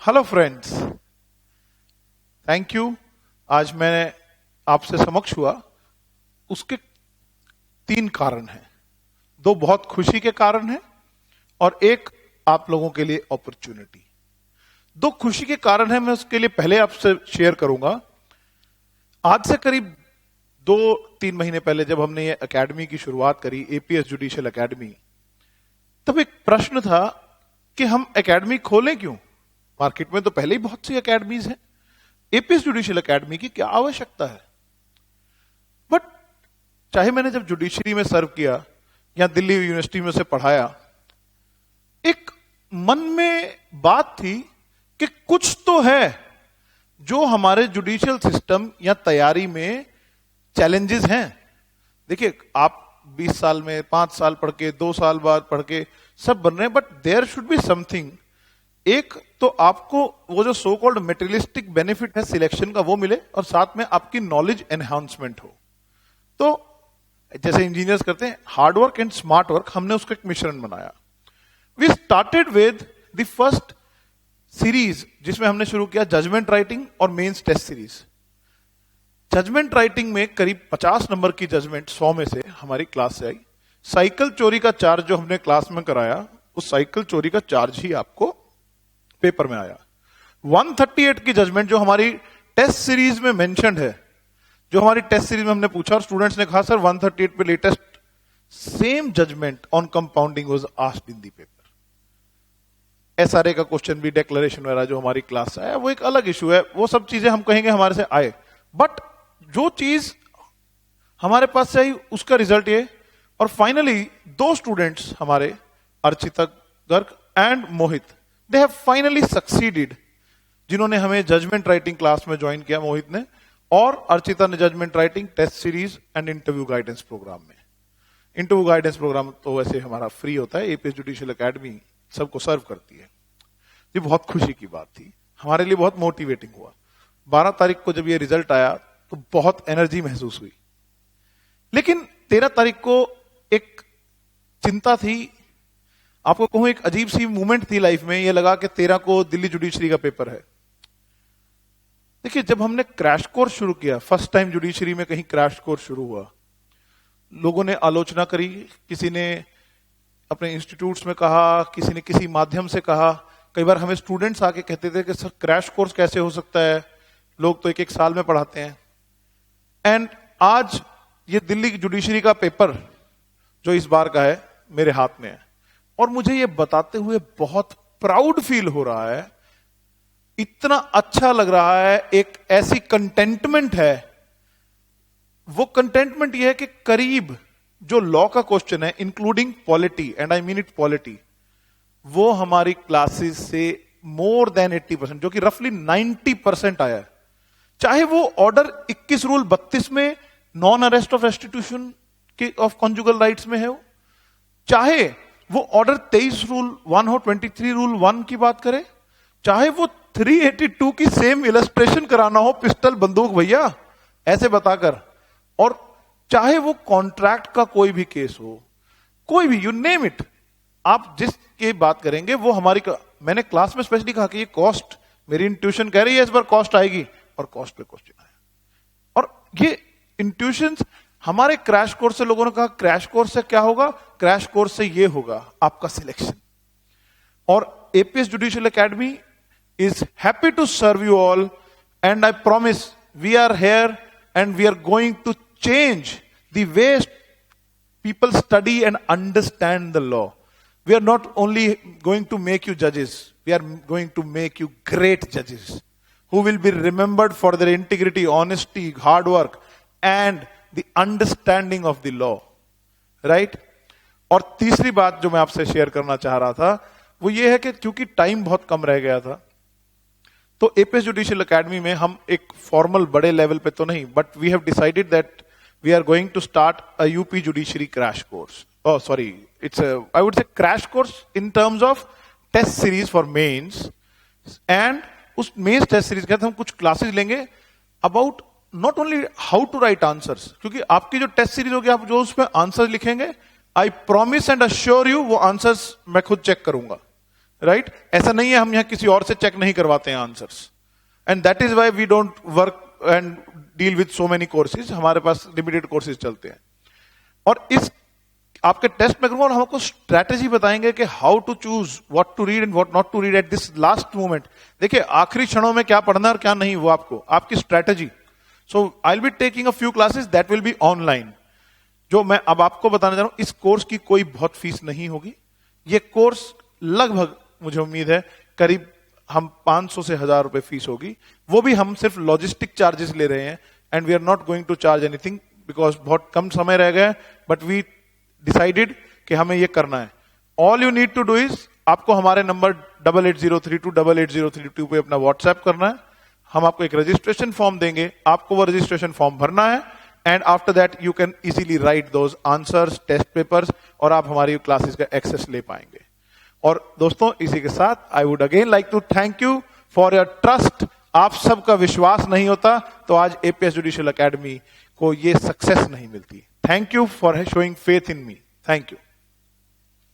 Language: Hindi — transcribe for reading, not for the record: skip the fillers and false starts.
Hello friends, thank you. आज मैंने आपसे समक्ष हुआ, उसके 3 कारण हैं। 2 बहुत खुशी के कारण हैं और एक आप लोगों के लिए अपॉर्चुनिटी। 2 खुशी के कारण हैं, मैं उसके लिए पहले आपसे शेयर करूंगा। आज से करीब 2-3 महीने पहले जब हमने ये एकेडमी की शुरुआत करी, एपीएस जुडिशियल एकेडमी, तब एक प्रश्न था कि हम एकेडमी खोलें क्यों। मार्केट में तो पहले ही बहुत सी एकेडमीज हैं, एपीएस जुडिशियल एकेडमी की क्या आवश्यकता है। बट चाहे मैंने जब जुडिशरी में सर्व किया या दिल्ली यूनिवर्सिटी में से पढ़ाया, एक मन में बात थी कि कुछ तो है जो हमारे जुडिशियल सिस्टम या तैयारी में चैलेंजेस हैं। देखिए, आप 20 साल में 5 साल पढ़ के 2 साल बाद पढ़ के सब बन रहे हैं, but there should be something. एक तो आपको वो जो सो कॉल्ड मेटेरियलिस्टिक बेनिफिट है सिलेक्शन का, वो मिले, और साथ में आपकी नॉलेज एनहांसमेंट हो। तो जैसे इंजीनियर्स करते हैं hard work and smart work, हमने उसका एक मिश्रण बनाया। We started with the first series, जिसमें हमने शुरू किया जजमेंट राइटिंग और mains test series. Judgement writing में करीब 50 नंबर की जजमेंट 100 में से हमारी क्लास से आई। साइकिल चोरी का चार्ज जो हमने क्लास में कराया, उस साइकिल चोरी का चार्ज ही आपको पेपर में आया। 138 की जजमेंट जो हमारी टेस्ट सीरीज में मेंशन्ड है, जो हमारी टेस्ट सीरीज में हमने पूछा और स्टूडेंट्स ने कहा सर 138 पे latest same judgement on compounding was asked in the paper. SRA का क्वेश्चन भी, डिक्लेरेशन वगैरह जो हमारी क्लास से आया, वो एक अलग इशू है, वो सब चीजें हम कहेंगे हमारे से आए। बट जो चीज हमारे पास से आई उसका रिजल्ट ये। और फाइनली 2 स्टूडेंट्स हमारे, Archita Garg and Mohit, they have finally succeeded, जिन्होंने हमें जजमेंट राइटिंग क्लास में ज्वाइन किया, मोहित ने, और अर्चिता ने judgement writing test series and interview guidance programme में। इंटरव्यू गाइडेंस प्रोग्राम तो वैसे हमारा फ्री होता है, एपीएस जुडिशियल एकेडमी सबको सर्व करती है। ये बहुत खुशी की बात थी, हमारे लिए बहुत मोटिवेटिंग हुआ। 12 तारीख को जब ये रिजल्ट आया तो बहुत एनर्जी महसूस हुई, लेकिन 13 तारीख को एक चिंता थी, आपको कहूं एक अजीब सी मूवमेंट थी लाइफ में। ये लगा कि 13 को दिल्ली जुडिशरी का पेपर है। देखिए, जब हमने क्रैश कोर्स शुरू किया, फर्स्ट टाइम जुडिशरी में कहीं क्रैश कोर्स शुरू हुआ, लोगों ने आलोचना करी, किसी ने अपने इंस्टीट्यूट्स में कहा, किसी ने किसी माध्यम से कहा। कई बार हमें स्टूडेंट्स आके कहते थे कि सर क्रैश कोर्स कैसे हो सकता है, लोग तो 1-1 साल में पढ़ाते हैं। एंड आज ये दिल्ली जुडिशरी का पेपर जो इस बार का है मेरे हाथ में है, और मुझे ये बताते हुए बहुत प्राउड फील हो रहा है, इतना अच्छा लग रहा है, एक ऐसी कंटेंटमेंट है। वो कंटेंटमेंट ये है कि करीब जो लॉ का क्वेश्चन है, including polity, and I mean it polity, वो हमारी क्लासेस से मोर देन 80%, जो कि रफली 90% आया है। चाहे वो ऑर्डर 21 रूल 32 में नॉन अरेस्ट ऑफ रेस्टिट्यूशन के ऑफ कॉन्जुगल राइट्स में है हो, चाहे वो ऑर्डर 23 रूल 1 हो, 23 रूल 1 की बात करें, चाहे वो 382 की सेम इलस्ट्रेशन कराना हो, पिस्टल बंदूक भैया ऐसे बताकर, और चाहे वो कॉन्ट्रैक्ट का कोई भी केस हो, कोई भी, यू नेम इट, आप जिसकी बात करेंगे वो हमारी। मैंने क्लास में स्पेशली कहा कि ये कॉस्ट, मेरी इंट्यूशन कह रही है इस बार कॉस्ट आएगी, और कॉस्ट पे क्वेश्चन आया। और ये इंट्यूशंस हमारे क्रैश कोर्स से, लोगों ने कहा क्रैश कोर्स से क्या होगा, क्रैश कोर्स से ये होगा आपका सिलेक्शन। और APS judicial academy is happy to serve you all, and I promise we are here and we are going to change the way people study and understand the law. We are not only going to make you judges, we are going to make you great judges who will be remembered for their integrity, honesty, hard work and the understanding of the law. Right? और तीसरी बात जो मैं आपसे शेयर करना चाह रहा था वो ये है कि क्योंकि टाइम बहुत कम रह गया था, तो एपीएस जुडिशियल एकेडमी में हम एक फॉर्मल बड़े लेवल पे तो नहीं, but we have decided that we are going to start a UP judiciary crash course. Oh, sorry. It's a, I would say crash course in terms of test series for mains. And उस mains test series के हम कुछ classes लेंगे about not only how to write answers, क्योंकि आपकी जो test series होगी, आप जो उसमें answers लिखेंगे, I promise and assure you वो answers मैं खुद check करूंगा. राइट? ऐसा नहीं है हम यहां किसी और से चेक नहीं करवाते हैं answers, and that is why we don't work and deal with so many courses, हमारे पास लिमिटेड कोर्सेज चलते हैं। और इस आपके टेस्ट में करूंगा और हमको स्ट्रैटेजी बताएंगे कि how to choose what to read and what not to read at this last moment. देखिए आखिरी क्षणों में क्या पढ़ना और क्या नहीं, वो आपकी strategy. So I will be taking a few classes that will be online. जो मैं अब आपको बताने जा रहा हूं, इस कोर्स की कोई बहुत फीस नहीं होगी। ये कोर्स लगभग मुझे उम्मीद है करीब हम 500 से 1000 रुपए फीस होगी, वो भी हम सिर्फ लॉजिस्टिक चार्जेस ले रहे हैं, and we are not going to charge anything because बहुत कम समय रह गया, बट वी डिसाइडेड कि हमें ये करना है। All you need to do is, आपको हमारे नंबर 8803288032 पे अपना व्हाट्सएप करना है। हम आपको एक रजिस्ट्रेशन फॉर्म देंगे, आपको वो रजिस्ट्रेशन फॉर्म भरना है, and after that you can easily write those answers, test papers, और आप हमारी क्लासेस का एक्सेस ले पाएंगे। और दोस्तों इसी के साथ I would again like to thank you for your trust. आप सबका विश्वास नहीं होता तो आज एपीएस जुडिशियल एकेडमी को ये सक्सेस नहीं मिलती। Thank you for showing faith in me. Thank you.